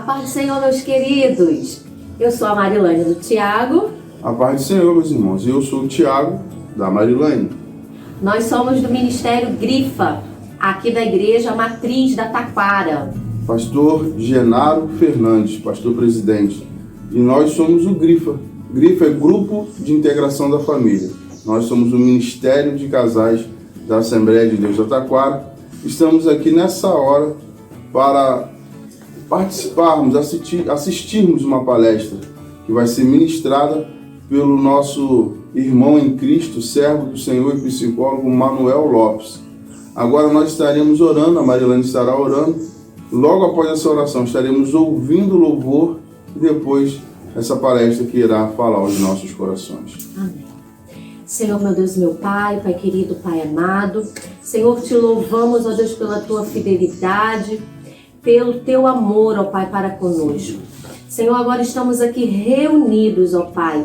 paz do Senhor, meus queridos. Eu sou a Marilane do Tiago. A paz do Senhor, meus irmãos. Eu sou o Tiago, da Marilane. Nós somos do Ministério Grifa, aqui da Igreja Matriz da Taquara. Pastor Genaro Fernandes, pastor presidente. E nós somos o Grifa. Grifa é Grupo de Integração da Família. Nós somos o Ministério de Casais da Assembleia de Deus da Taquara. Estamos aqui nessa hora para participarmos, assistirmos uma palestra que vai ser ministrada pelo nosso irmão em Cristo, servo do Senhor e psicólogo Manuel Lopes. Agora nós estaremos orando, a Marilane estará orando. Logo após essa oração estaremos ouvindo o louvor e depois essa palestra que irá falar aos nossos corações. Amém. Senhor, meu Deus, meu Pai, Pai querido, Pai amado, Senhor, te louvamos, ó Deus, pela tua fidelidade, pelo teu amor, ó Pai, para conosco. Senhor, agora estamos aqui reunidos, ó Pai,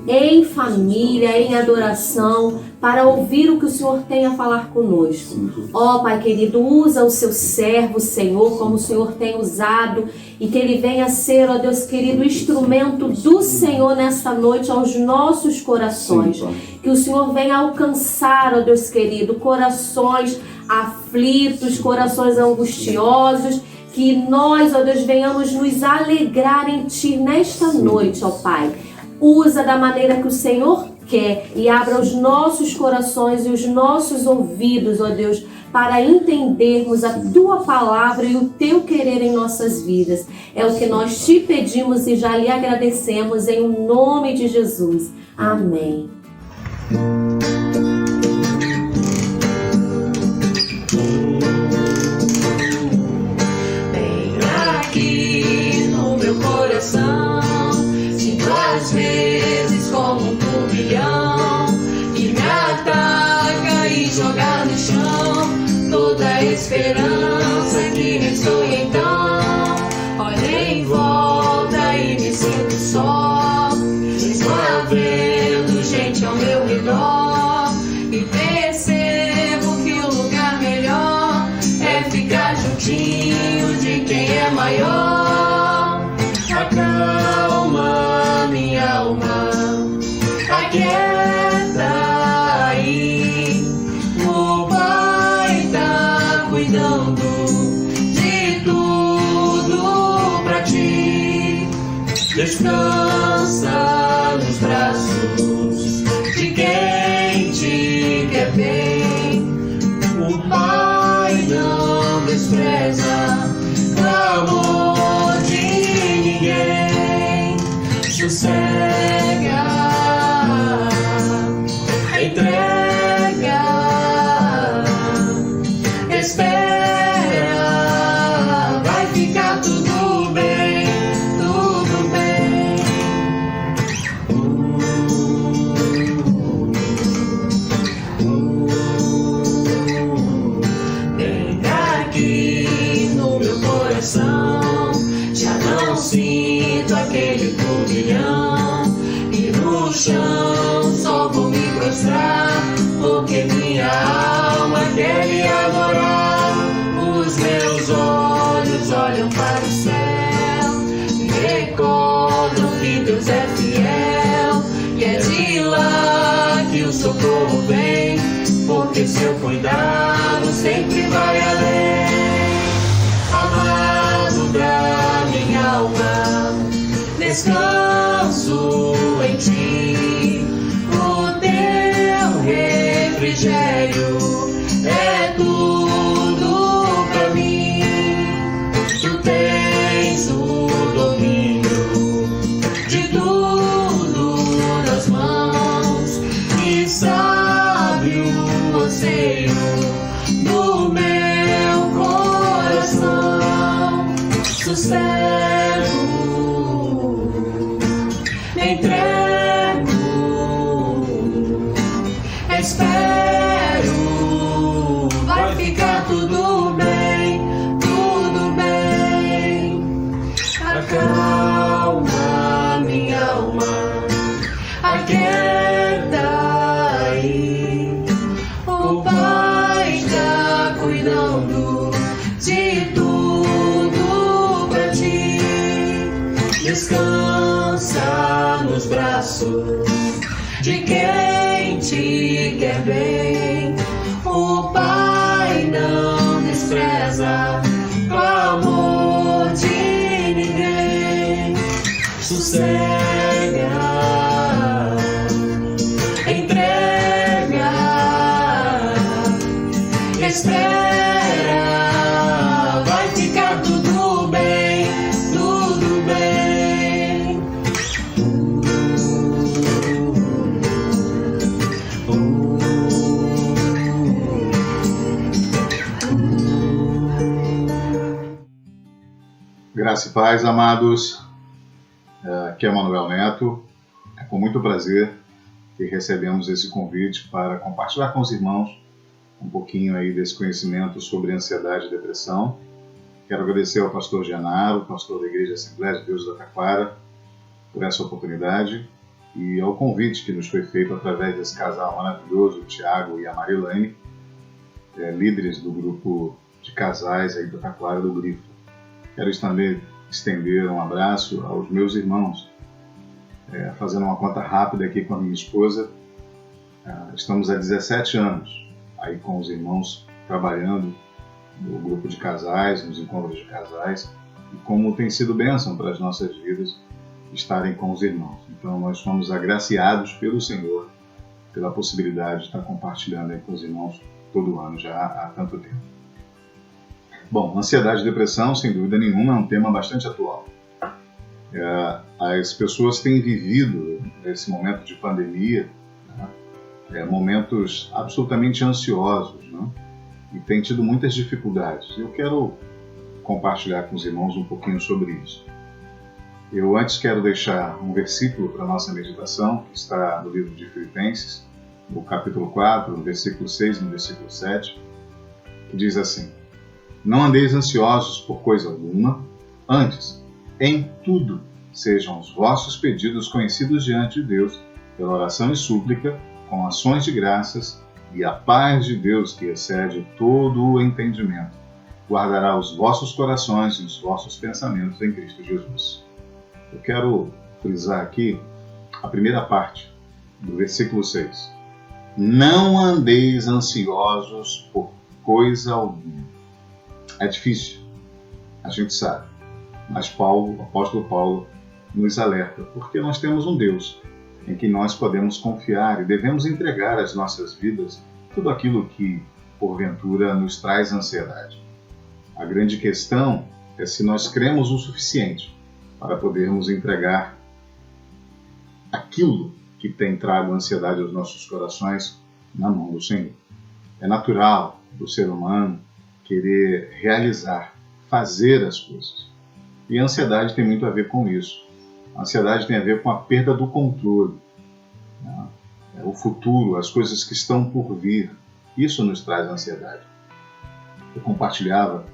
em família, em adoração, para ouvir o que o Senhor tem a falar conosco. Ó Pai querido, usa o seu servo, Senhor, como o Senhor tem usado, e que ele venha ser, ó Deus querido, instrumento do Senhor nesta noite aos nossos corações. Que o Senhor venha alcançar, ó Deus querido, corações aflitos, corações angustiosos, que nós, ó Deus, venhamos nos alegrar em Ti nesta noite, ó Pai. Usa da maneira que o Senhor quer e abra os nossos corações e os nossos ouvidos, ó Deus, para entendermos a Tua palavra e o Teu querer em nossas vidas. É o que nós Te pedimos e já lhe agradecemos em nome de Jesus. Amém. Sinto às vezes como um turbilhão que me ataca e joga no chão toda a esperança que restou. Então olho em volta e me sinto só, mesmo havendo gente ao meu redor, e percebo que o lugar melhor é ficar juntinho de quem é maior. Acalma minha alma, aquieta aí. O Pai tá cuidando de tudo pra ti. Descansa nos braços de quem te quer bem. O Pai não despreza clamor de ninguém. Sossega, entrega, espera, vai ficar tudo bem, tudo bem. Vem aqui no meu coração, já não sinto aquele turbilhão, e no chão só vou me prostrar, porque minha alma quer lhe adorar. Os meus olhos olham para o céu e recordam que Deus é fiel, e é de lá que o socorro vem, porque seu cuidado sempre vai além. Amado da minha alma, descanso em Ti, o Teu refrigério é tudo pra mim. Tu tens o domínio de tudo nas mãos, e sabe o anseio do meu coração. Sossego, me entrego, espero, vai ficar tudo bem, tudo bem. Acalma minha alma, aquieta aí. O Pai está cuidando de tudo pra ti. nos braços de quem te quer bem. O Pai não despreza o amor de ninguém. Sossega, entrega, espera, vai ficar tudo bem, tudo bem. Graça e paz, amados. Aqui é Manuel Neto. É com muito prazer que recebemos esse convite para compartilhar com os irmãos um pouquinho aí desse conhecimento sobre ansiedade e depressão. Quero agradecer ao pastor Genaro, pastor da Igreja Assembleia de Deus da Taquara, por essa oportunidade e ao convite que nos foi feito através desse casal maravilhoso, o Tiago e a Marilane, líderes do grupo de casais aí da Taquara do Grifo. Quero também estender um abraço aos meus irmãos. Fazendo uma conta rápida aqui com a minha esposa, estamos há 17 anos aí com os irmãos trabalhando no grupo de casais, nos encontros de casais, e como tem sido bênção para as nossas vidas estarem com os irmãos. Então nós somos agraciados pelo Senhor pela possibilidade de estar compartilhando aí com os irmãos todo ano, já há tanto tempo. Bom, ansiedade e depressão, sem dúvida nenhuma, é um tema bastante atual. As pessoas têm vivido, nesse momento de pandemia, momentos absolutamente ansiosos, né? E têm tido muitas dificuldades. Eu quero compartilhar com os irmãos um pouquinho sobre isso. Eu antes quero deixar um versículo para a nossa meditação, que está no livro de Filipenses, no capítulo 4, no versículo 6 e no versículo 7, que diz assim: Não andeis ansiosos por coisa alguma, antes, em tudo, sejam os vossos pedidos conhecidos diante de Deus, pela oração e súplica, com ações de graças, e a paz de Deus, que excede todo o entendimento, guardará os vossos corações e os vossos pensamentos em Cristo Jesus. Eu quero frisar aqui a primeira parte do versículo 6. Não andeis ansiosos por coisa alguma. É difícil, a gente sabe, mas o apóstolo Paulo nos alerta, porque nós temos um Deus em que nós podemos confiar e devemos entregar às nossas vidas tudo aquilo que, porventura, nos traz ansiedade. A grande questão é se nós cremos o suficiente para podermos entregar aquilo que tem trago ansiedade aos nossos corações na mão do Senhor. É natural do ser humano querer realizar, fazer as coisas. E a ansiedade tem muito a ver com isso. A ansiedade tem a ver com a perda do controle, né? O futuro, as coisas que estão por vir. Isso nos traz ansiedade. Eu compartilhava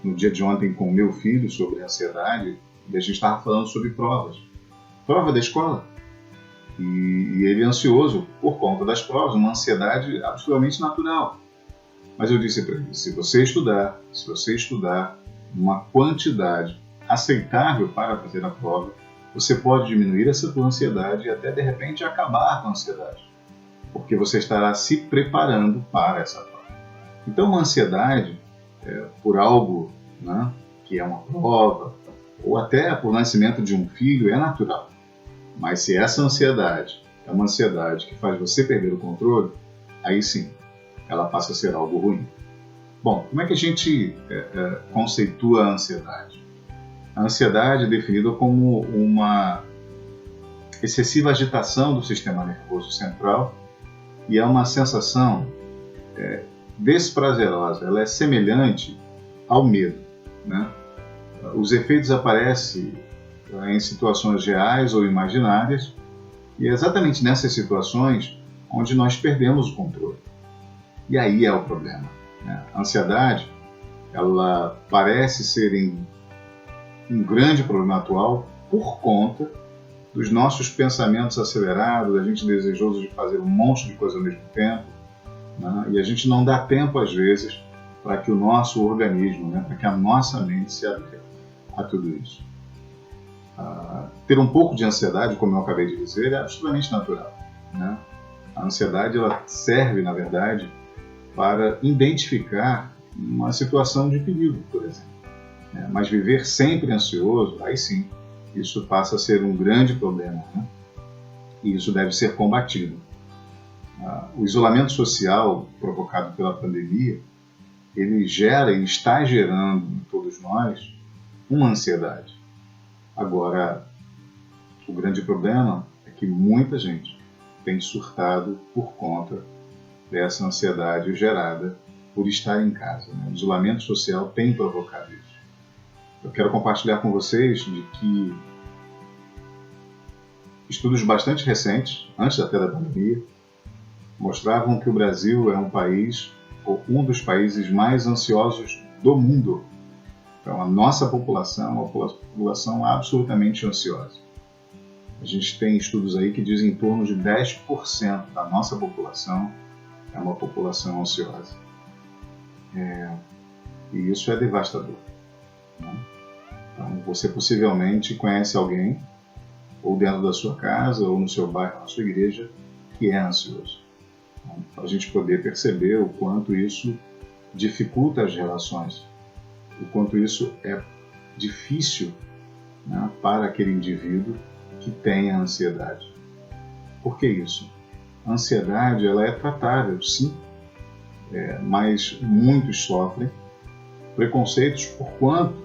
no dia de ontem com o meu filho sobre ansiedade e a gente estava falando sobre provas. Prova da escola. E ele é ansioso por conta das provas, uma ansiedade absolutamente natural. Mas eu disse para ele, se você estudar uma quantidade aceitável para fazer a prova, você pode diminuir essa tua ansiedade e até de repente acabar com a ansiedade, porque você estará se preparando para essa prova. Então uma ansiedade por algo, né, que é uma prova, ou até por nascimento de um filho, é natural. Mas se essa ansiedade é uma ansiedade que faz você perder o controle, aí sim, ela passa a ser algo ruim. Bom, como é que a gente conceitua a ansiedade? A ansiedade é definida como uma excessiva agitação do sistema nervoso central e é uma sensação desprazerosa. Ela é semelhante ao medo, né? Os efeitos aparecem em situações reais ou imaginárias e é exatamente nessas situações onde nós perdemos o controle. E aí é o problema, né? A ansiedade, ela parece ser um grande problema atual por conta dos nossos pensamentos acelerados, a gente desejoso de fazer um monte de coisa ao mesmo tempo, né? E a gente não dá tempo, às vezes, para que o nosso organismo, né, para que a nossa mente se adeque a tudo isso. ter um pouco de ansiedade, como eu acabei de dizer, é absolutamente natural, né? A ansiedade ela serve, na verdade, para identificar uma situação de perigo, por exemplo. Mas viver sempre ansioso, aí sim, isso passa a ser um grande problema, né? E isso deve ser combatido. O isolamento social provocado pela pandemia, ele gera e está gerando em todos nós uma ansiedade. Agora, o grande problema é que muita gente tem surtado por conta dessa ansiedade gerada por estar em casa, né? O isolamento social tem provocado isso. Eu quero compartilhar com vocês de que estudos bastante recentes, antes até da pandemia, mostravam que o Brasil é um país, ou um dos países mais ansiosos do mundo. Então, a nossa população é uma população absolutamente ansiosa. A gente tem estudos aí que dizem em torno de 10% da nossa população é uma população ansiosa. E isso é devastador, né? Então, você possivelmente conhece alguém, ou dentro da sua casa, ou no seu bairro, na sua igreja, que é ansioso. Então, para a gente poder perceber o quanto isso dificulta as relações, o quanto isso é difícil, né, para aquele indivíduo que tem a ansiedade. Por que isso? A ansiedade ela é tratável, sim, mas muitos sofrem preconceitos por quanto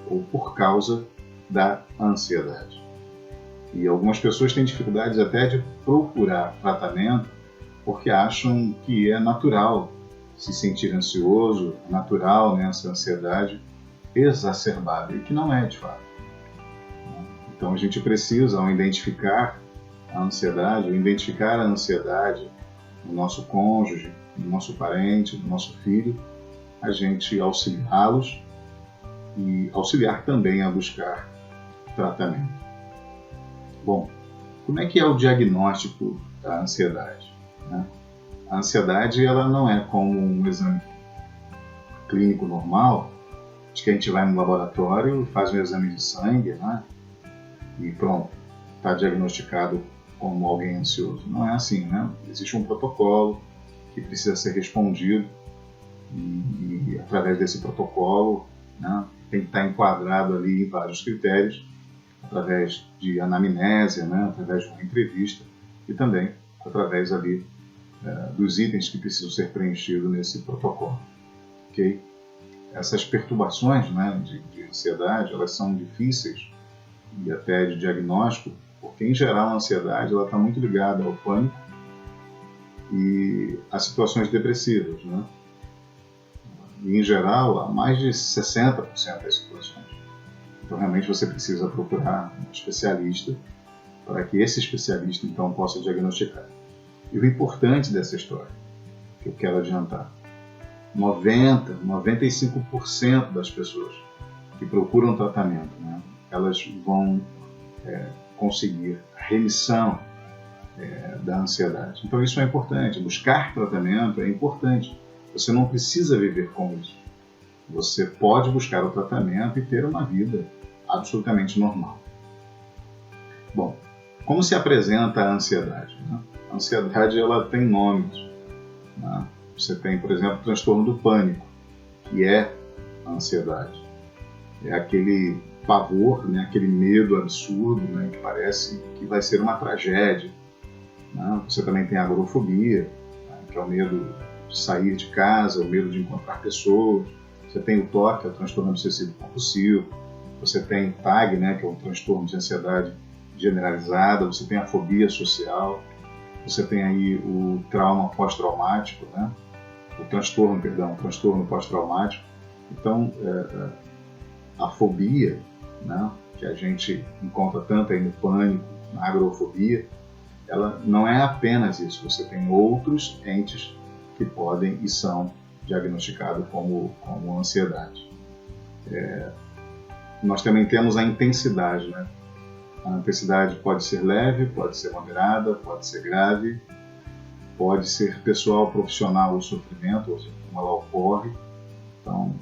ou por causa da ansiedade. E algumas pessoas têm dificuldades até de procurar tratamento porque acham que é natural se sentir ansioso, é natural, né, essa ansiedade exacerbada, e que não é de fato. Então a gente precisa, ao identificar a ansiedade, no nosso cônjuge, no nosso parente, no nosso filho, a gente auxiliá-los e auxiliar também a buscar tratamento. Bom, como é que é o diagnóstico da ansiedade, né? A ansiedade ela não é como um exame clínico normal, de que a gente vai no laboratório, faz um exame de sangue, né? E pronto, está diagnosticado como alguém ansioso. Não é assim, né? Existe um protocolo que precisa ser respondido e através desse protocolo, né, tem que estar enquadrado ali em vários critérios, através de anamnese, né, através de uma entrevista e também através ali dos itens que precisam ser preenchidos nesse protocolo. Okay? Essas perturbações, né, de ansiedade, elas são difíceis e até de diagnóstico, porque em geral a ansiedade ela está muito ligada ao pânico e a situações depressivas, né? E em geral há mais de 60% das situações. Então realmente você precisa procurar um especialista para que esse especialista então possa diagnosticar. E o importante dessa história, que eu quero adiantar, 95% das pessoas que procuram tratamento, né, elas vão conseguir remissão da ansiedade. Então isso é importante, buscar tratamento é importante. Você não precisa viver com isso. Você pode buscar o tratamento e ter uma vida absolutamente normal. Bom, como se apresenta a ansiedade, né? A ansiedade ela tem nomes, né? Você tem, por exemplo, o transtorno do pânico, que é a ansiedade. É aquele pavor, né? Aquele medo absurdo, né? Que parece que vai ser uma tragédia. Né? Você também tem a agorafobia, né? Que é o medo de sair de casa, o medo de encontrar pessoas. Você tem o TOC, que é o transtorno obsessivo compulsivo. Você tem o TAG, né? Que é o transtorno de ansiedade generalizada. Você tem a fobia social. Você tem aí o trauma pós-traumático, né? O transtorno pós-traumático. Então, a fobia, né? Que a gente encontra tanto aí no pânico, na agorafobia, ela não é apenas isso. Você tem outros entes que podem e são diagnosticados como ansiedade. Nós também temos a intensidade, né? A intensidade pode ser leve, pode ser moderada, pode ser grave, pode ser pessoal, profissional ou sofrimento, ou seja, como ela ocorre. Então,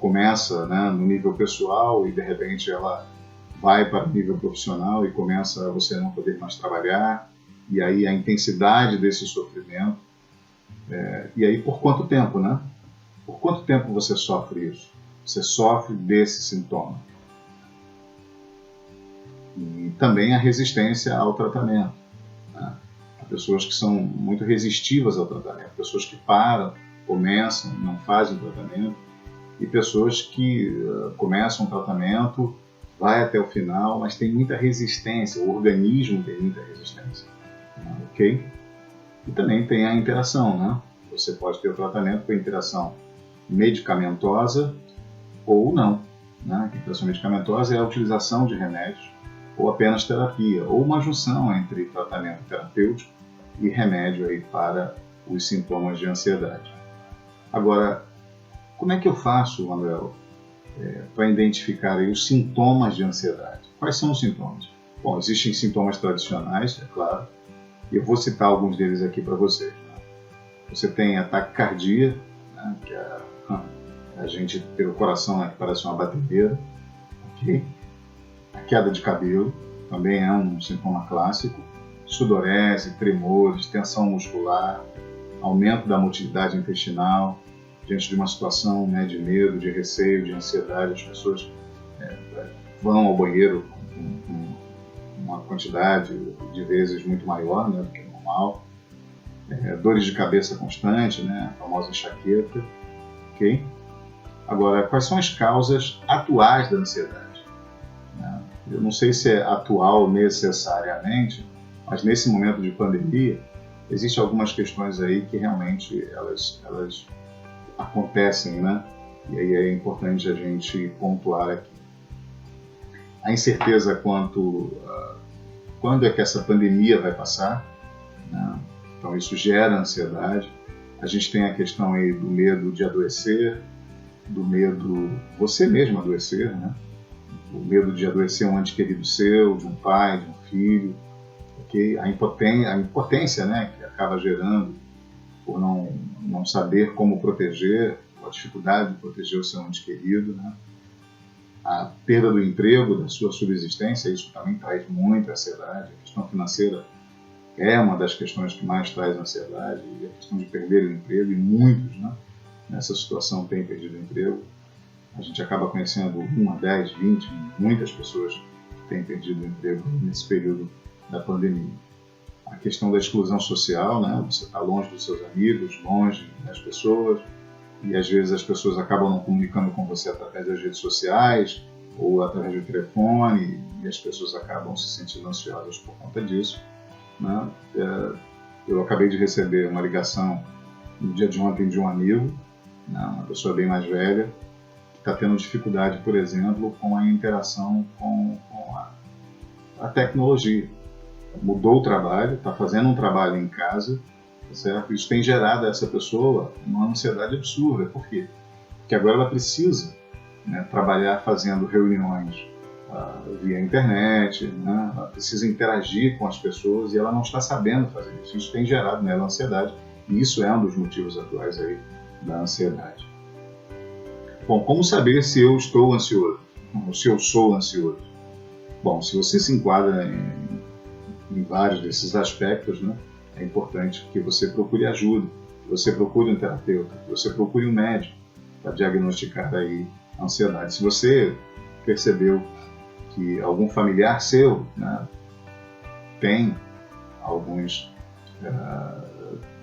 começa, né, no nível pessoal e de repente ela vai para o nível profissional e começa a você não poder mais trabalhar, e aí a intensidade desse sofrimento, e aí por quanto tempo, né? Por quanto tempo você sofre isso? Você sofre desse sintoma. E também a resistência ao tratamento, né? Há pessoas que são muito resistivas ao tratamento, pessoas que param, começam, não fazem o tratamento, e pessoas que começam o tratamento, vai até o final, mas tem muita resistência, o organismo tem muita resistência, ok? E também tem a interação, né? Você pode ter o tratamento com interação medicamentosa ou não, né? A interação medicamentosa é a utilização de remédios ou apenas terapia, ou uma junção entre tratamento terapêutico e remédio aí para os sintomas de ansiedade. Agora, como é que eu faço, Manuel, para identificar aí os sintomas de ansiedade? Quais são os sintomas? Bom, existem sintomas tradicionais, é claro, e eu vou citar alguns deles aqui para vocês. Né? Você tem ataque cardíaco, né, que é a gente ter o coração, né, que parece uma batedeira, ok? A queda de cabelo também é um sintoma clássico, sudorese, tremores, tensão muscular, aumento da motilidade intestinal, diante de uma situação, né, de medo, de receio, de ansiedade, as pessoas vão ao banheiro com uma quantidade de vezes muito maior, né, do que o normal, dores de cabeça constante, né, a famosa enxaqueca, ok? Agora, quais são as causas atuais da ansiedade? Eu não sei se é atual necessariamente, mas nesse momento de pandemia, existem algumas questões aí que realmente elas acontecem, né? E aí é importante a gente pontuar aqui. A incerteza quanto quando é que essa pandemia vai passar, né? Então isso gera ansiedade. A gente tem a questão aí do medo de adoecer, do medo você mesmo adoecer, né? O medo de adoecer um ente querido seu, de um pai, de um filho, okay? A impotência, né, que acaba gerando por não saber como proteger, a dificuldade de proteger o seu ente querido, né? A perda do emprego, da sua subsistência, isso também traz muita ansiedade. A questão financeira é uma das questões que mais traz ansiedade, e a questão de perder o emprego, e muitos, né, nessa situação têm perdido o emprego. A gente acaba conhecendo 1, 10, 20, muitas pessoas têm perdido o emprego nesse período da pandemia. A questão da exclusão social, né? Você está longe dos seus amigos, longe das pessoas, e às vezes as pessoas acabam não comunicando com você através das redes sociais ou através do telefone, e as pessoas acabam se sentindo ansiosas por conta disso, né? Eu acabei de receber uma ligação no dia de ontem de um amigo, né? Uma pessoa bem mais velha, está tendo dificuldade, por exemplo, com a interação com a tecnologia. Mudou o trabalho, está fazendo um trabalho em casa, certo? Isso tem gerado a essa pessoa uma ansiedade absurda. Por quê? Porque agora ela precisa, né, trabalhar fazendo reuniões via internet, né? Ela precisa interagir com as pessoas e ela não está sabendo fazer isso. Isso tem gerado nela ansiedade, e isso é um dos motivos atuais aí da ansiedade. Bom, como saber se eu estou ansioso, ou se eu sou ansioso? Bom, se você se enquadra em vários desses aspectos, né, é importante que você procure ajuda, que você procure um terapeuta, que você procure um médico para diagnosticar aí a ansiedade. Se você percebeu que algum familiar seu, né, tem alguns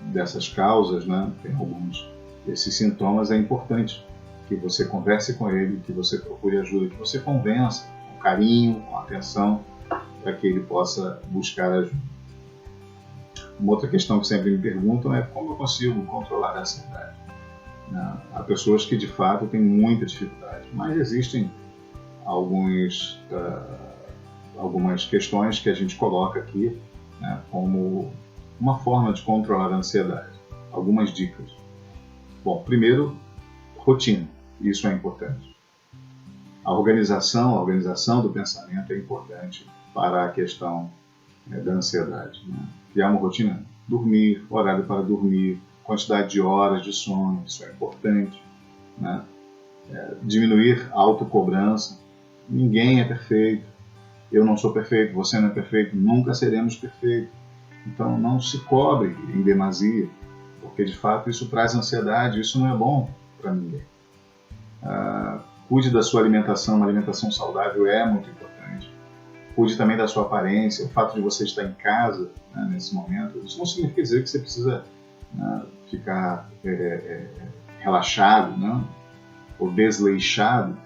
dessas causas, né, tem alguns desses sintomas, é importante que você converse com ele, que você procure ajuda, que você convença com carinho, com atenção, para que ele possa buscar ajuda. Uma outra questão que sempre me perguntam é como eu consigo controlar a ansiedade. Há pessoas que de fato têm muita dificuldade, mas existem algumas questões que a gente coloca aqui, né, como uma forma de controlar a ansiedade. Algumas dicas. Bom, primeiro, rotina. Isso é importante. A organização do pensamento é importante para a questão da ansiedade, né? Criar uma rotina, dormir, horário para dormir, quantidade de horas de sono, isso é importante, né? Diminuir a autocobrança. Ninguém é perfeito, Eu não sou perfeito, você não é perfeito, nunca seremos perfeitos. Então não se cobre em demasia, porque de fato isso traz ansiedade, isso não é bom para ninguém. Cuide da sua alimentação, uma alimentação saudável é muito importante. Cuide também da sua aparência, o fato de você estar em casa, né, nesse momento, isso não significa dizer que você precisa, né, ficar relaxado, né, ou desleixado.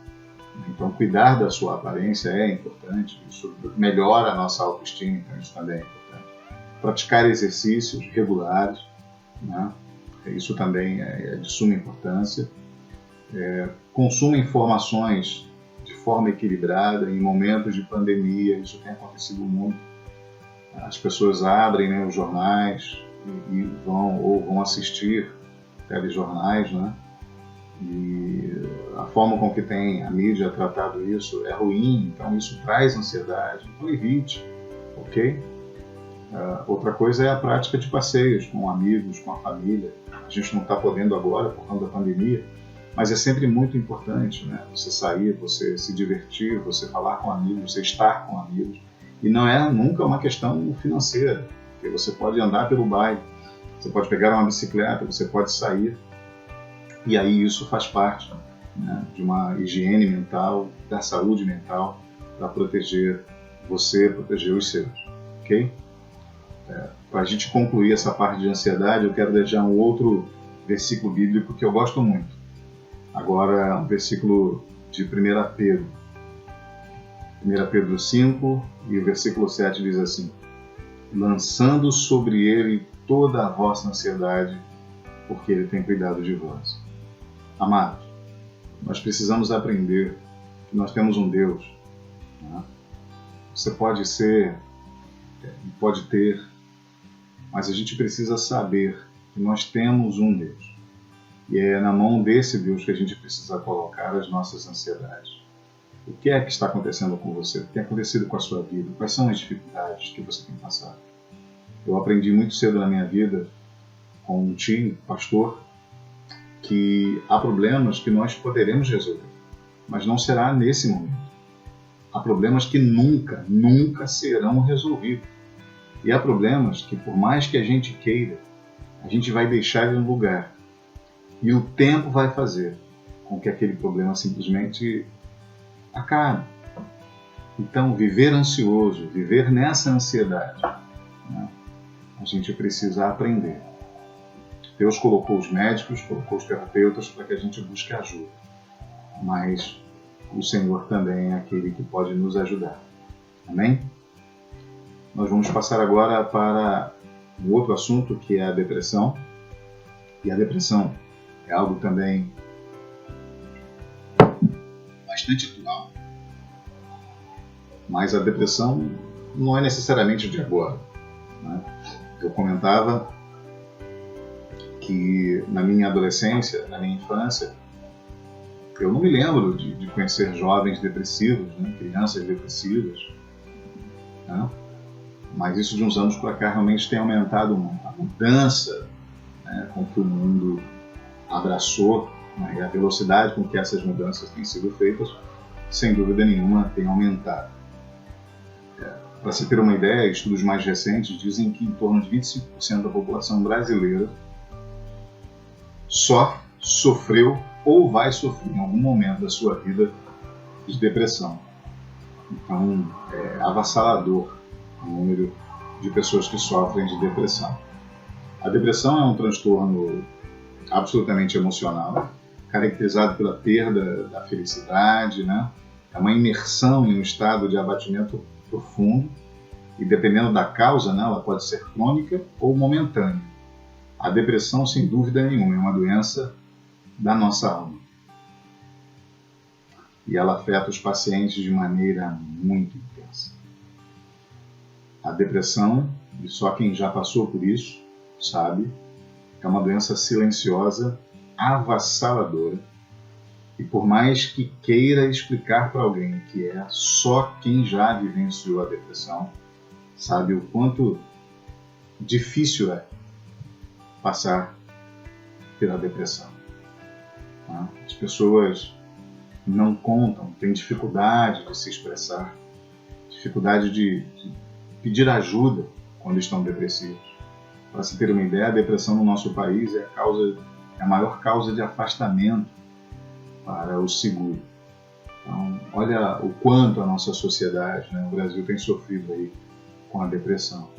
Então cuidar da sua aparência é importante, isso melhora a nossa autoestima, então isso também é importante. Praticar exercícios regulares, né, isso também é de suma importância. Consuma informações de forma equilibrada em momentos de pandemia, isso tem acontecido muito. As pessoas abrem, né, os jornais e vão assistir telejornais, né? E a forma com que tem a mídia tratado isso é ruim, então isso traz ansiedade, então evite, ok? Outra coisa é a prática de passeios com amigos, com a família. A gente não está podendo agora por conta da pandemia, mas é sempre muito importante, né? Você sair, você se divertir, você falar com amigos, você estar com amigos. E não é nunca uma questão financeira, porque você pode andar pelo bairro, você pode pegar uma bicicleta, você pode sair. E aí isso faz parte, né, de uma higiene mental, da saúde mental, para proteger você, proteger os seus, ok? Para a gente concluir essa parte de ansiedade, eu quero deixar um outro versículo bíblico que eu gosto muito. Agora, um versículo de 1 Pedro. 1 Pedro 5, e o versículo 7 diz assim: lançando sobre ele toda a vossa ansiedade, porque ele tem cuidado de vós. Amados, nós precisamos aprender que nós temos um Deus, né? Você pode ser, pode ter, mas a gente precisa saber que nós temos um Deus. E é na mão desse Deus que a gente precisa colocar as nossas ansiedades. O que é que está acontecendo com você? O que tem acontecido com a sua vida? Quais são as dificuldades que você tem passado? Eu aprendi muito cedo na minha vida, com um tio, pastor, que há problemas que nós poderemos resolver, mas não será nesse momento. Há problemas que nunca, nunca serão resolvidos. E há problemas que, por mais que a gente queira, a gente vai deixar ele no lugar. E o tempo vai fazer com que aquele problema simplesmente acabe. Então, viver ansioso, viver nessa ansiedade, né, a gente precisa aprender. Deus colocou os médicos, colocou os terapeutas para que a gente busque ajuda. Mas o Senhor também é aquele que pode nos ajudar. Amém? Nós vamos passar agora para um outro assunto, que é a depressão. E a depressão é algo também bastante atual. Mas a depressão não é necessariamente de agora, né? Eu comentava que na minha adolescência, na minha infância, eu não me lembro de conhecer jovens depressivos, né? Crianças depressivas, né? Mas isso de uns anos para cá realmente tem aumentado a mudança, né, com que o mundo abraçou, né, e a velocidade com que essas mudanças têm sido feitas, sem dúvida nenhuma, tem aumentado. Para se ter uma ideia, estudos mais recentes dizem que em torno de 25% da população brasileira sofreu ou vai sofrer em algum momento da sua vida de depressão. Então, é avassalador o número de pessoas que sofrem de depressão. A depressão é um transtorno absolutamente emocional, caracterizado pela perda da felicidade, né? É uma imersão em um estado de abatimento profundo, e dependendo da causa, né, ela pode ser crônica ou momentânea. A depressão, sem dúvida nenhuma, é uma doença da nossa alma. E ela afeta os pacientes de maneira muito intensa. A depressão, e só quem já passou por isso sabe, é uma doença silenciosa, avassaladora. E por mais que queira explicar para alguém que é só quem já vivenciou a depressão, sabe o quanto difícil é passar pela depressão. As pessoas não contam, têm dificuldade de se expressar, dificuldade de pedir ajuda quando estão depressivos. Para se ter uma ideia, a depressão no nosso país é a maior causa de afastamento para o seguro. Então, olha o quanto a nossa sociedade, né, o Brasil tem sofrido aí com a depressão.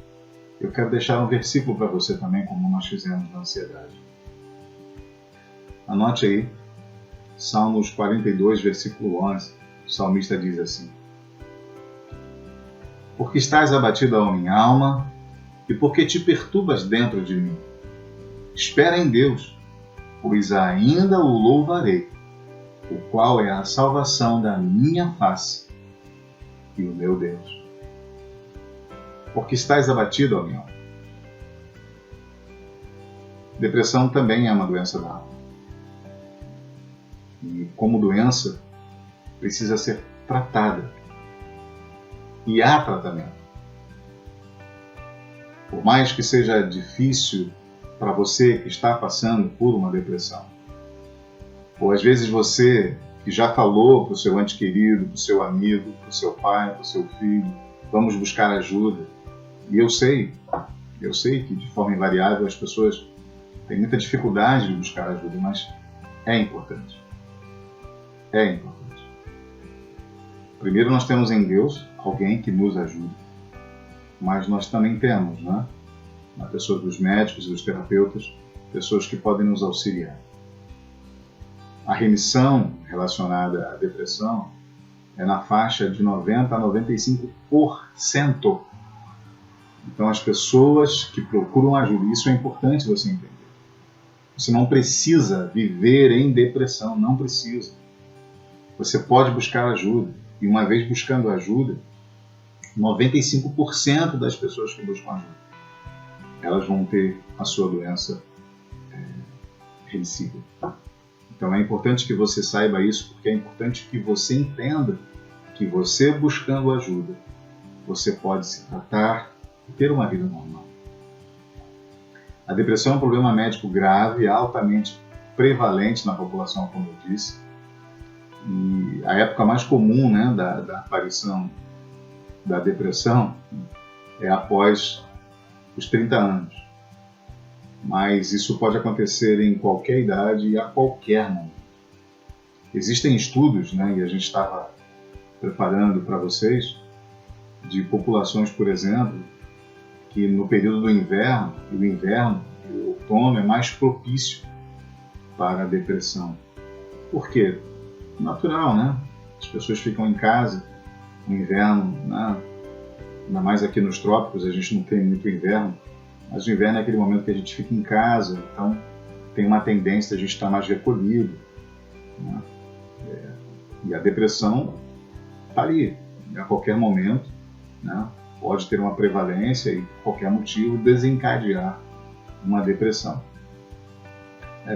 Eu quero deixar um versículo para você também, como nós fizemos na ansiedade. Anote aí, Salmos 42, versículo 11. O salmista diz assim: porque estás abatido, ó minha alma, e porque te perturbas dentro de mim. Espera em Deus, pois ainda o louvarei, o qual é a salvação da minha face e o meu Deus. Porque estás abatido, ó minha alma. Depressão também é uma doença da alma. E como doença, precisa ser tratada. E há tratamento. Por mais que seja difícil para você que está passando por uma depressão, ou às vezes você que já falou para o seu ente querido, para o seu amigo, para o seu pai, para o seu filho, vamos buscar ajuda. E eu sei que de forma invariável as pessoas têm muita dificuldade de buscar ajuda, mas é importante. É importante. Primeiro nós temos em Deus alguém que nos ajuda, mas nós também temos, né, na pessoa dos médicos e dos terapeutas, pessoas que podem nos auxiliar. A remissão relacionada à depressão é na faixa de 90% a 95%. Então as pessoas que procuram ajuda, isso é importante você entender. Você não precisa viver em depressão, não precisa. Você pode buscar ajuda, e uma vez buscando ajuda, 95% das pessoas que buscam ajuda, elas vão ter a sua doença remissível. Então é importante que você saiba isso, porque é importante que você entenda que você buscando ajuda, você pode se tratar e ter uma vida normal. A depressão é um problema médico grave, altamente prevalente na população, como eu disse. E a época mais comum, né, da aparição da depressão é após os 30 anos. Mas isso pode acontecer em qualquer idade e a qualquer momento. Existem estudos, né, e a gente estava preparando para vocês, de populações, por exemplo, que no período do inverno, e o outono é mais propício para a depressão. Por quê? Natural, né? As pessoas ficam em casa no inverno, né? Ainda mais aqui nos trópicos, a gente não tem muito inverno, mas o inverno é aquele momento que a gente fica em casa, então tem uma tendência a gente estar mais recolhido, né? E a depressão está ali, a qualquer momento, né? Pode ter uma prevalência e, por qualquer motivo, desencadear uma depressão.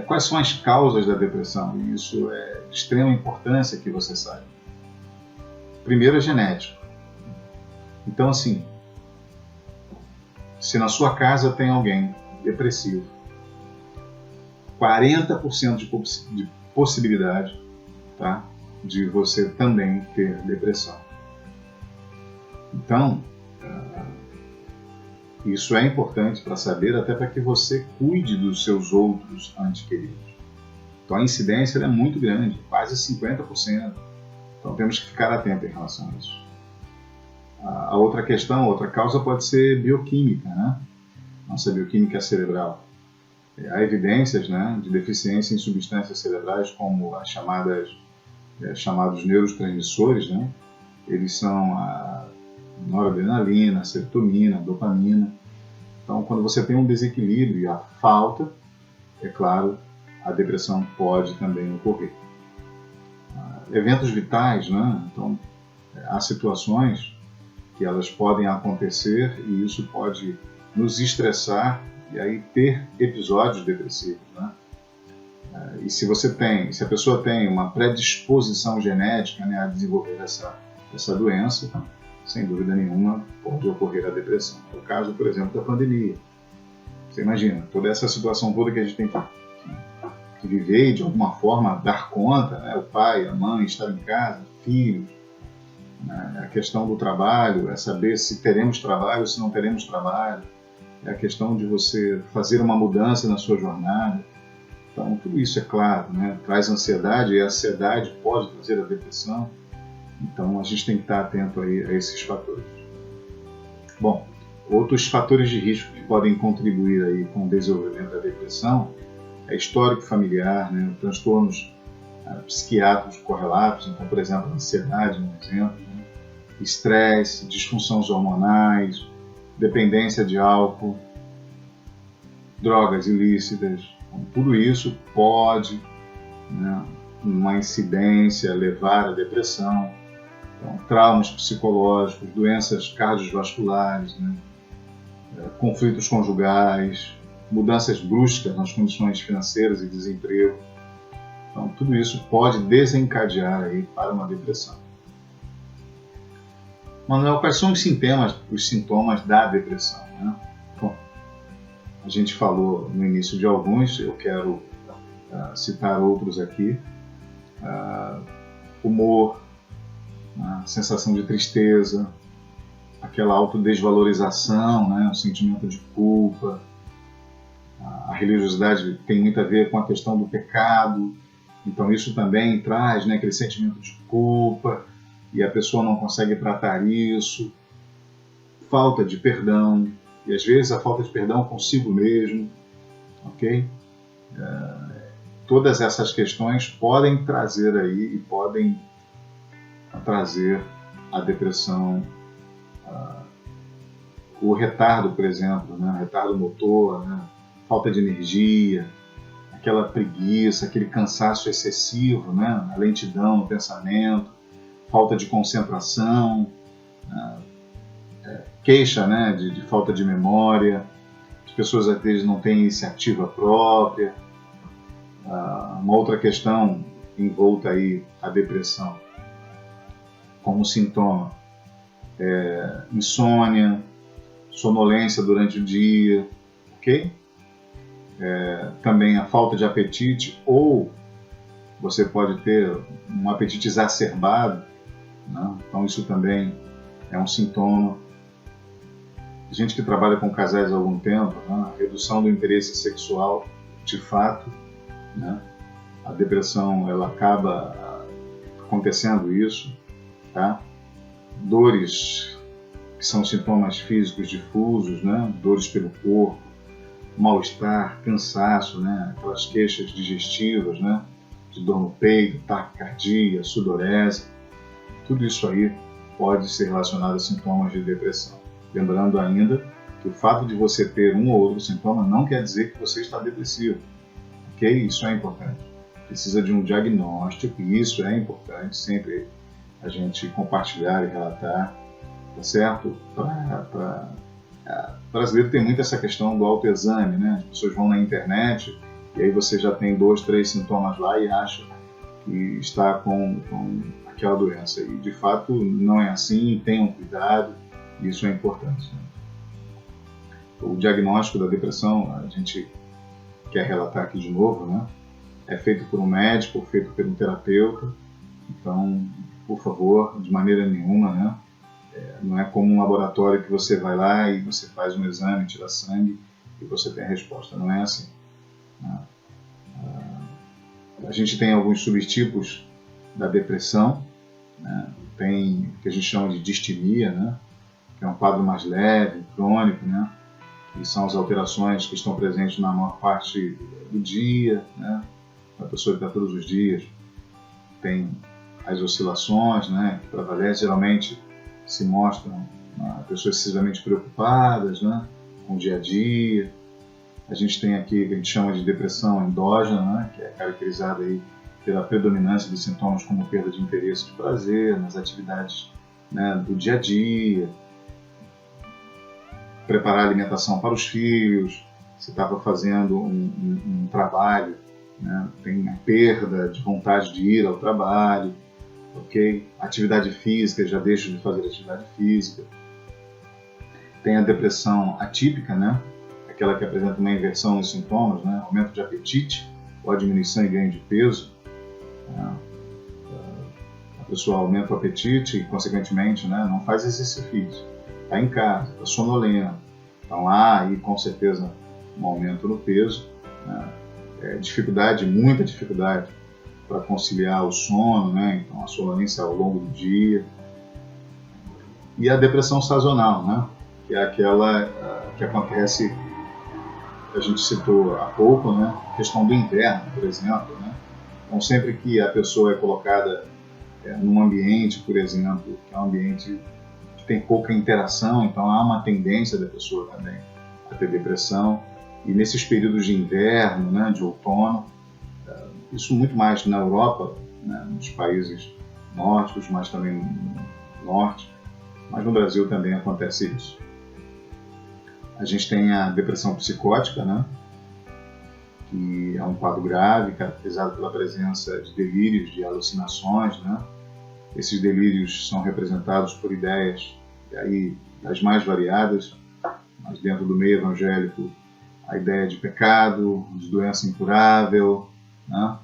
Quais são as causas da depressão? E isso é de extrema importância que você saiba. Primeiro é genético. Então, assim, se na sua casa tem alguém depressivo, 40% de possibilidade, tá, de você também ter depressão. Então, isso é importante para saber, até para que você cuide dos seus outros entes queridos. Então a incidência é muito grande, quase 50%. Então temos que ficar atentos em relação a isso. A outra questão, outra causa pode ser bioquímica, né? Nossa bioquímica cerebral. Há evidências, né, de deficiência em substâncias cerebrais, como as chamados neurotransmissores, né? Eles são a noradrenalina, a serotonina, a dopamina. Então, quando você tem um desequilíbrio e a falta, é claro, a depressão pode também ocorrer. Eventos vitais, né? Então, há situações que elas podem acontecer e isso pode nos estressar e aí ter episódios depressivos, né? E se a pessoa tem uma predisposição genética, né, a desenvolver essa doença, sem dúvida nenhuma, pode ocorrer a depressão. É o caso, por exemplo, da pandemia. Você imagina, toda essa situação toda que a gente tem que viver e, de alguma forma, dar conta, né? O pai, a mãe, estar em casa, filhos. né? É a questão do trabalho, é saber se teremos trabalho ou se não teremos trabalho, é a questão de você fazer uma mudança na sua jornada. Então, tudo isso, é claro, né, traz ansiedade, e a ansiedade pode trazer a depressão. Então, a gente tem que estar atento aí a esses fatores. Bom, outros fatores de risco que podem contribuir aí com o desenvolvimento da depressão é histórico familiar, né, transtornos psiquiátricos correlatos, então, por exemplo, ansiedade, um exemplo, né, estresse, disfunções hormonais, dependência de álcool, drogas ilícitas. Então, tudo isso pode, né, uma incidência, levar à depressão. Então, traumas psicológicos, doenças cardiovasculares, né, conflitos conjugais, mudanças bruscas nas condições financeiras e desemprego. Então, tudo isso pode desencadear aí para uma depressão. Manuel, quais são os sintomas da depressão, né? Bom, a gente falou no início de alguns, eu quero citar outros aqui. Humor, sensação de tristeza, aquela autodesvalorização, né? O sentimento de culpa. A religiosidade tem muito a ver com a questão do pecado, então isso também traz, né, aquele sentimento de culpa, e a pessoa não consegue tratar isso. Falta de perdão, e às vezes a falta de perdão consigo mesmo, ok? Todas essas questões podem trazer aí, e podem trazer a depressão, o retardo, por exemplo, né? Retardo motor, né? Falta de energia, aquela preguiça, aquele cansaço excessivo, né? A lentidão no pensamento, falta de concentração, queixa, né? de falta de memória, as pessoas às vezes não têm iniciativa própria. Uma outra questão envolta aí a depressão como sintoma é insônia, sonolência durante o dia, ok? Também a falta de apetite, ou você pode ter um apetite exacerbado, né? Então isso também é um sintoma. Gente que trabalha com casais há algum tempo, né? A redução do interesse sexual, de fato, né? A depressão, ela acaba acontecendo isso, tá? Dores, que são sintomas físicos difusos, né? Dores pelo corpo, mal-estar, cansaço, né? Aquelas queixas digestivas, né? De dor no peito, taquicardia, sudorese, tudo isso aí pode ser relacionado a sintomas de depressão. Lembrando ainda que o fato de você ter um ou outro sintoma não quer dizer que você está depressivo, ok? Isso é importante. Precisa de um diagnóstico, e isso é importante sempre a gente compartilhar e relatar, tá certo? Brasileiro tem muito essa questão do autoexame, né? As pessoas vão na internet e aí você já tem 2, 3 sintomas lá e acha que está com aquela doença. E de fato não é assim, tenham cuidado, isso é importante, né? O diagnóstico da depressão, a gente quer relatar aqui de novo, né? É feito por um médico, feito por um terapeuta, então, por favor, de maneira nenhuma, né? Não é como um laboratório que você vai lá e você faz um exame, tira sangue e você tem a resposta. Não é assim, né? A gente tem alguns subtipos da depressão, né? Tem o que a gente chama de distimia, né? Que é um quadro mais leve, crônico, né? Que são as alterações que estão presentes na maior parte do dia, né? A pessoa que está todos os dias tem as oscilações, né? Que prevalecem, geralmente se mostram pessoas excessivamente preocupadas, né? Com o dia a dia. A gente tem aqui o que a gente chama de depressão endógena, né? Que é caracterizada aí pela predominância de sintomas como perda de interesse de prazer nas atividades, né, do dia a dia, preparar a alimentação para os filhos, se estava fazendo um trabalho, né, tem a perda de vontade de ir ao trabalho, ok? Atividade física, já deixa de fazer atividade física. Tem a depressão atípica, né, aquela que apresenta uma inversão nos sintomas, né, aumento de apetite ou a diminuição e ganho de peso. A pessoa aumenta o apetite e, consequentemente, né, não faz exercício físico, está em casa, está sonolento. Então há aí, com certeza, um aumento no peso, né? Muita dificuldade para conciliar o sono, né? Então a sonolência ao longo do dia. E a depressão sazonal, né? Que é aquela que acontece, que a gente citou há pouco, né? A questão do inverno, por exemplo, né? Então sempre que a pessoa é colocada num ambiente, por exemplo, que é um ambiente que tem pouca interação, então há uma tendência da pessoa também a ter depressão. E nesses períodos de inverno, né, de outono, isso muito mais na Europa, né, nos países nórdicos, mas também no norte, mas no Brasil também acontece isso. A gente tem a depressão psicótica, né, que é um quadro grave, caracterizado pela presença de delírios, de alucinações, né? Esses delírios são representados por ideias, e aí, das mais variadas, mas dentro do meio evangélico, a ideia de pecado, de doença incurável, né?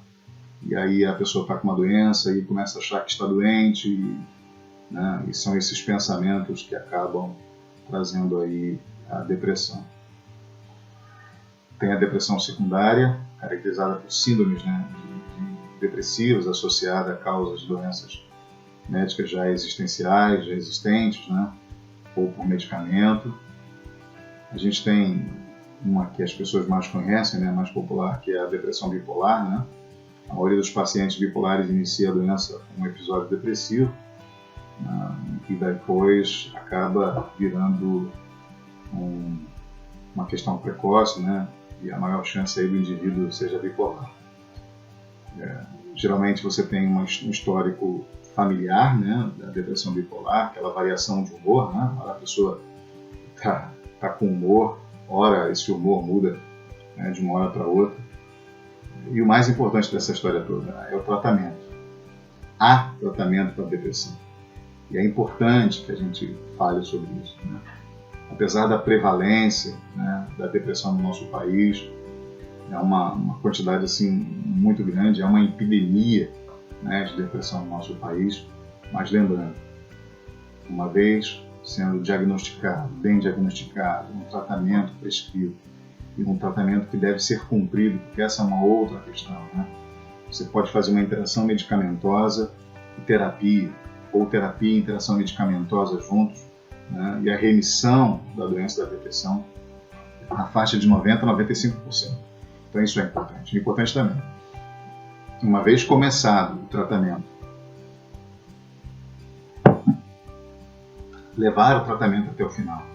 E aí a pessoa está com uma doença e começa a achar que está doente, né? E são esses pensamentos que acabam trazendo aí a depressão. Tem a depressão secundária, caracterizada por síndromes, né, de depressivos associada a causas de doenças médicas já existenciais, já existentes, né, ou por medicamento. A gente tem uma que as pessoas mais conhecem, né, mais popular, que é a depressão bipolar, né? A maioria dos pacientes bipolares inicia a doença com um episódio depressivo, né, e depois acaba virando uma questão precoce, né? E a maior chance aí do indivíduo seja bipolar. Geralmente você tem um histórico familiar, né, da depressão bipolar, aquela variação de humor, né? A pessoa tá com humor, ora esse humor muda, né, de uma hora para outra. E o mais importante dessa história toda é o tratamento. Há tratamento para a depressão. E é importante que a gente fale sobre isso, né? Apesar da prevalência, né, da depressão no nosso país, é uma quantidade assim, muito grande, é uma epidemia, né, de depressão no nosso país, mas lembrando, uma vez sendo diagnosticado, bem diagnosticado, um tratamento prescrito e um tratamento que deve ser cumprido, porque essa é uma outra questão, né? Você pode fazer uma interação medicamentosa e terapia, ou terapia e interação medicamentosa juntos, né? E a remissão da doença da depressão na faixa de 90% a 95%. Então isso é importante. Importante também, uma vez começado o tratamento, levar o tratamento até o final.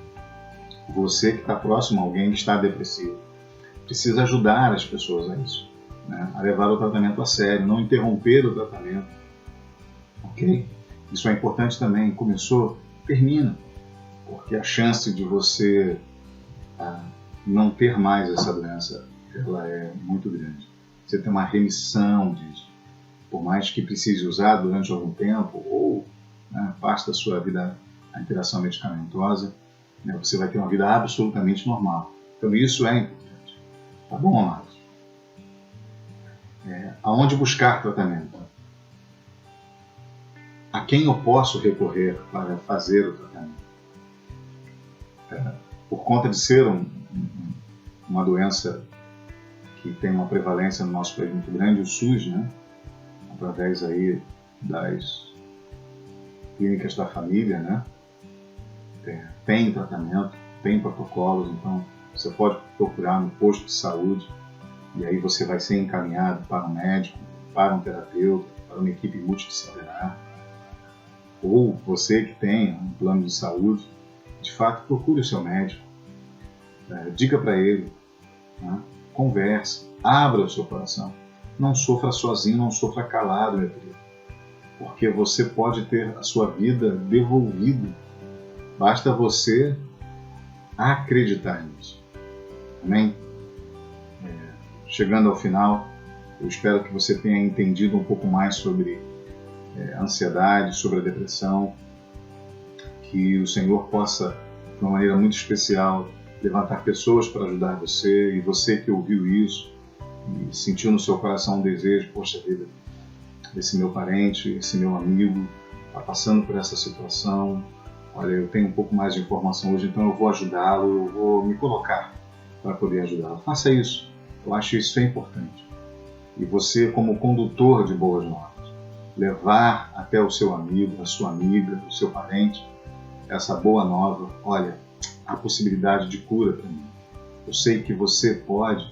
Você que está próximo a alguém que está depressivo, precisa ajudar as pessoas a isso, né? A levar o tratamento a sério, não interromper o tratamento. Ok? Isso é importante também. Começou, termina. Porque a chance de você não ter mais essa doença, ela é muito grande. Você tem uma remissão disso. Por mais que precise usar durante algum tempo, ou, né, parte da sua vida a interação medicamentosa, né, você vai ter uma vida absolutamente normal. Então isso é importante. Tá bom, amados? Aonde buscar tratamento? A quem eu posso recorrer para fazer o tratamento? Por conta de ser uma doença que tem uma prevalência no nosso país muito grande, o SUS, né, através aí das clínicas da família, né, tem tratamento, tem protocolos, então você pode procurar no posto de saúde e aí você vai ser encaminhado para um médico, para um terapeuta, para uma equipe multidisciplinar, ou você que tem um plano de saúde, de fato procure o seu médico, diga para ele, né, converse, abra o seu coração, não sofra sozinho, não sofra calado, meu querido, porque você pode ter a sua vida devolvida. Basta você acreditar nisso. Amém? Chegando ao final, eu espero que você tenha entendido um pouco mais sobre a ansiedade, sobre a depressão, que o Senhor possa, de uma maneira muito especial, levantar pessoas para ajudar você, e você que ouviu isso e sentiu no seu coração um desejo, poxa vida, esse meu parente, esse meu amigo está passando por essa situação. Olha, eu tenho um pouco mais de informação hoje, então eu vou ajudá-lo, eu vou me colocar para poder ajudá-lo. Faça isso. Eu acho isso é importante. E você, como condutor de boas novas, levar até o seu amigo, a sua amiga, o seu parente, essa boa nova. Olha, a possibilidade de cura para mim. Eu sei que você pode,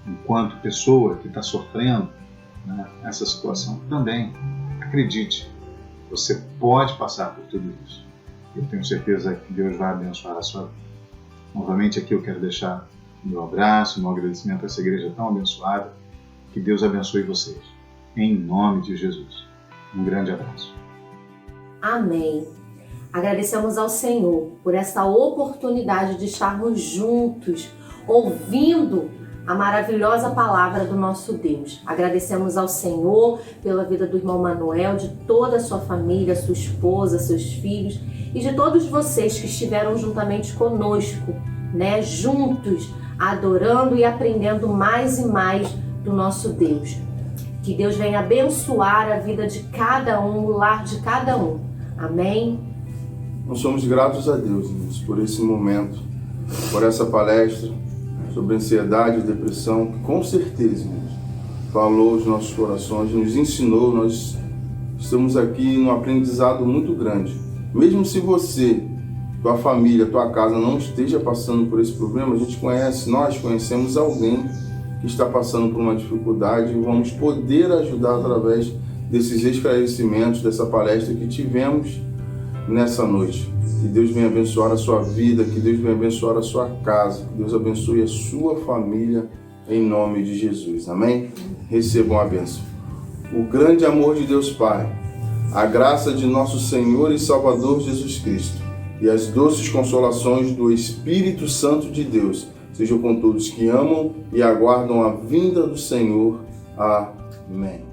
enquanto pessoa que está sofrendo, né, essa situação também. Acredite, você pode passar por tudo isso. Eu tenho certeza que Deus vai abençoar a sua vida. Novamente aqui eu quero deixar meu abraço, meu agradecimento a essa igreja tão abençoada. Que Deus abençoe vocês. Em nome de Jesus. Um grande abraço. Amém. Agradecemos ao Senhor por essa oportunidade de estarmos juntos, ouvindo a maravilhosa palavra do nosso Deus. Agradecemos ao Senhor pela vida do irmão Manuel, de toda a sua família, sua esposa, seus filhos e de todos vocês que estiveram juntamente conosco, né, juntos, adorando e aprendendo mais e mais do nosso Deus. Que Deus venha abençoar a vida de cada um, o lar de cada um. Amém? Nós somos gratos a Deus, irmãos, por esse momento, por essa palestra sobre ansiedade e depressão, que com certeza, irmãos, falou os nossos corações, nos ensinou. Nós estamos aqui num aprendizado muito grande. Mesmo se você, tua família, tua casa não esteja passando por esse problema, nós conhecemos alguém que está passando por uma dificuldade e vamos poder ajudar através desses esclarecimentos, dessa palestra que tivemos nessa noite. Que Deus venha abençoar a sua vida, que Deus venha abençoar a sua casa, que Deus abençoe a sua família, em nome de Jesus. Amém? Recebam a bênção. O grande amor de Deus Pai, a graça de nosso Senhor e Salvador Jesus Cristo e as doces consolações do Espírito Santo de Deus sejam com todos que amam e aguardam a vinda do Senhor. Amém.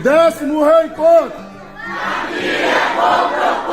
Décimo reencontro. Família com propósito.